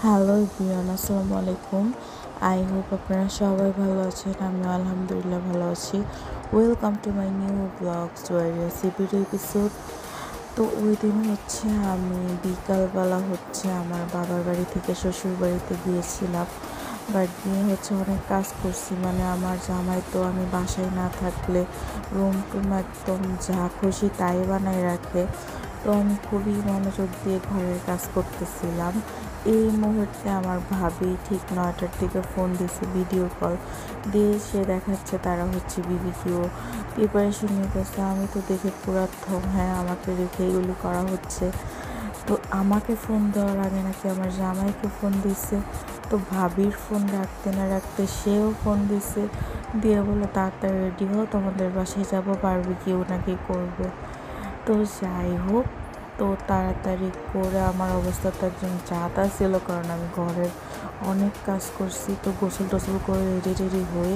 Hello everyone, আসসালামু আলাইকুম। I hope আপনারা সবাই ভালো আছেন। আমিও আলহামদুলিল্লাহ ভালো আছি। Welcome to my new blogs রেসিপির এপিসোড। তো ওই দিন আমি বিকালবেলা আমার বাবার বাড়ি থেকে শ্বশুর বাড়িতে গিয়েছিলাম। বাট গিয়ে অনেক কাজ করছি, মানে আমার জামাই তো আমি বাসায় না থাকলে রুম টুম একদম যা খুশি তাই বানায় রাখে। তো আমি খুবই মনোযোগ দিয়ে ঘরের কাজ করতেছিলাম। এই মুহূর্তে আমার ভাবি ঠিক 9টার দিকে ফোন দিয়েছে, ভিডিও কল দিয়ে সে দেখাচ্ছে তারা বিবিকিউ প্রিপারেশন নিতেছে। আমি তো দেখে পুরা হ্যাঁ, আমাকে রেখে এগুলি করা হচ্ছে। তো আমাকে ফোন দেওয়ার আগে নাকি আমার জামাইকে ফোন দিছে। তো ভাবির ফোন রাখতে না রাখতে সেও ফোন দিছে, দিয়ে বলে তাড়াতাড়ি রেডি হও, তোমাদের বাসায় যাবো, বারবিকিউ নাকি করবে। তো যাই হোক, তো তাড়াতাড়ি করে আমার অবস্থা তো একজন যাতা ছিল, কারণ আমি ঘরের অনেক কাজ করছি। তো গোসল টোসল করে রেডি হয়ে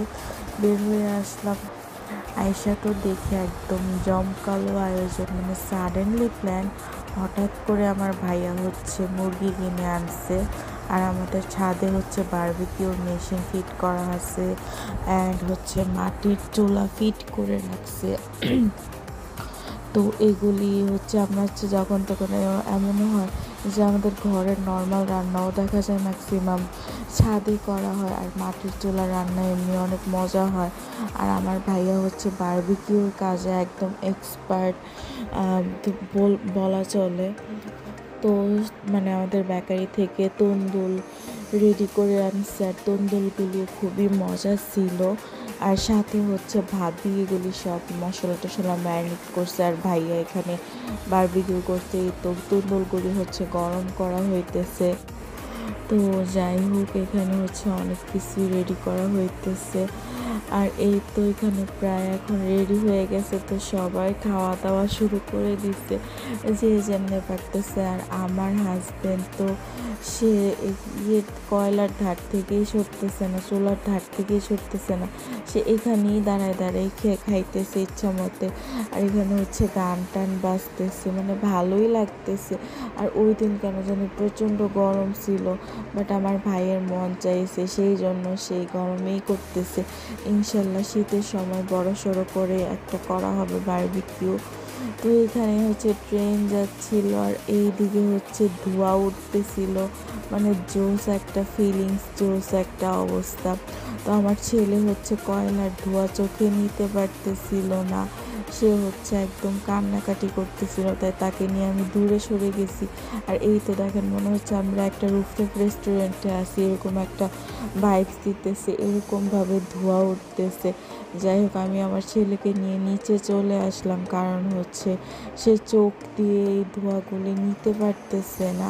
বের হয়ে আসলাম। আয়সা তো দেখে একদম জমকালো আয়োজন, মানে সাডেনলি প্ল্যান। হঠাৎ করে আমার ভাইয়া মুরগি কিনে আনছে, আর আমাদের ছাদে বারবিকিউর মেশিন ফিট করা আছে, অ্যান্ড মাটির চুলা ফিট করে রাখছে। তো এগুলি আমরা যখন তখন এমনও হয় যে আমাদের ঘরের নর্মাল রান্নাও দেখা যায় ম্যাক্সিমাম ছাদে করা হয়, আর মাটির চুলা রান্না এমনি অনেক মজা হয়। আর আমার ভাইয়া বারবিকিউর কাজে একদম এক্সপার্ট বলা চলে। তো মানে আমাদের বেকারি থেকে তন্দুল রেডি করে আনছে, আর তন্দুলগুলি খুবই মজা ছিল। আর সাথে ভাবি এগুলি সব মশলা টশলা ম্যারিনেট করছে, আর ভাইয়া এখানে বারবিকিউ করছে। তো তন্দুলগুলি গরম করা হইতেছে। তো যাই হোক, এখানে অনেক কিছু রেডি করা হইতেছে। আর এই তো এখানে প্রায় এখন রেডি হয়ে গেছে। তো সবাই খাওয়া দাওয়া শুরু করে দিচ্ছে যে যেমনি পারতেছে। আর আমার হাজব্যান্ড তো সে কয়লার ধার থেকেই সরতেছে না, চুলার ধার থেকেই সরতেছে না। সে এখানেই দাঁড়ায় খাইতেছে ইচ্ছা মতে। আর এখানে গান টান বাজতেছে, মানে ভালোই লাগতেছে। আর ওই দিন কেন জানি প্রচণ্ড গরম ছিল, বাট আমার ভাইয়ের মন চাইছে, সেই জন্য সেই গরমেই করতেছে। ইনশাল্লাহ শীতের সময় বড় সড়ো করে একটা করা হবে বারবিকিউ। তো এখানে ট্রেন যাচ্ছিল, আর এই দিকে ধোঁয়া উঠতেছিল, মানে জোস একটা ফিলিংস, জোস একটা অবস্থা। তো আমার ছেলে কয়লার ধোঁয়া চোখে নিতে পারতেছিল না, সে একদম কান্নাকাটি করতেছিল। তাই তাকে নিয়ে আমি দূরে সরে গেছি। আর এই তো দেখেন, মনে আমরা একটা রুফটপ রেস্টুরেন্টে আছি, এরকম একটা ভাইবস দিতেছে, এরকমভাবে ধোঁয়া উঠতেছে। যাই হোক, আমি আমার ছেলেকে নিয়ে নিচে চলে আসলাম, কারণ সে চোখ দিয়ে এই ধোঁয়াগুলি নিতে পারতেছে না।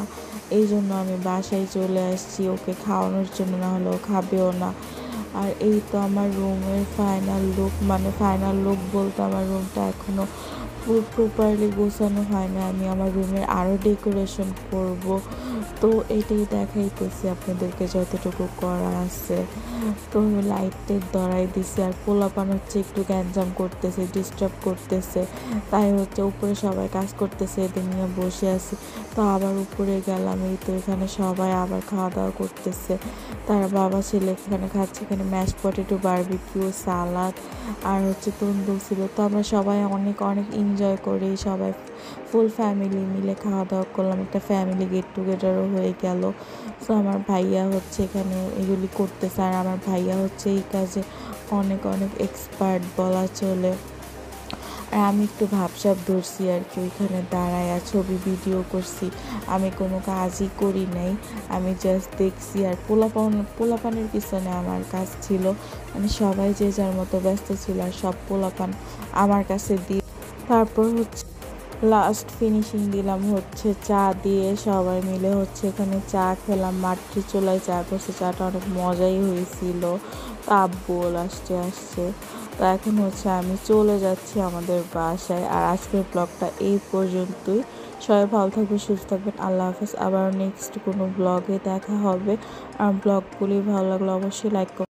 এই জন্য আমি বাসায় চলে আসছি ওকে খাওয়ানোর জন্য, না হলে ও খাবেও না। আর এই তো আমার রুমের ফাইনাল লুক, মানে ফাইনাল লুক বলতে আমার রুমটা এখনও প্রপারলি গোছানো হয় না। আমি আমার রুমের আরও ডেকোরেশন করব। তো এটাই দেখাইতেছি আপনাদেরকে যতটুকু করা আছে। তো আমি লাইটের ধরাই দিছি, আর পোলাপান একটু গ্যাঞ্জাম করতেছে, ডিস্টার্ব করতেছে। তাই উপরে সবাই কাজ করতেছে, এদের নিয়ে বসে আছি। তো আবার উপরে গেলাম, এই তো এখানে সবাই আবার খাওয়া দাওয়া করতেছে। তারা বাবা ছেলে এখানে খাচ্ছে, এখানে ম্যাশ পটেটো, বারবিকিউ, সালাদ, আর তন্দুর ছিল। তো আমরা সবাই অনেক অনেক এনজয় করি, সবাই ফুল ফ্যামিলি মিলে খাওয়া দাওয়া করলাম, একটা ফ্যামিলি গেট টুগেদারও হয়ে গেল। সো আমার ভাইয়া এখানে এগুলি করতেছে, আর আমার ভাইয়া এই কাজে অনেক অনেক এক্সপার্ট বলা চলে। আর আমি একটু ভাবসাব ধরছি আর কি, ওইখানে দাঁড়ায় ছবি ভিডিও করছি, আমি কোনো কাজই করি নাই, আমি জাস্ট দেখছি। আর পোলাপানের পিছনে আমার কাজ ছিল, মানে সবাই যে যার মতো ব্যস্ত ছিল, আর সব পোলাপান আমার কাছে দিয়ে তারপর লাস্ট ফিনিশিং দিলাম চা দিয়ে। সবাই মিলে এখানে চা খেলাম, মাটির চুলায় চা করছে, চাটা অনেক মজাই হয়েছিল। তো আব্বু আসছে। তো এখন আমি চলে যাচ্ছি আমাদের বাসায়। আর আজকের ব্লগটা এই পর্যন্তই। সবাই ভালো থাকবেন, সুস্থ থাকবেন, আল্লাহ হাফেজ। আবার নেক্সট কোনো ব্লগে দেখা হবে। আর ব্লগগুলি ভালো লাগলে অবশ্যই লাইক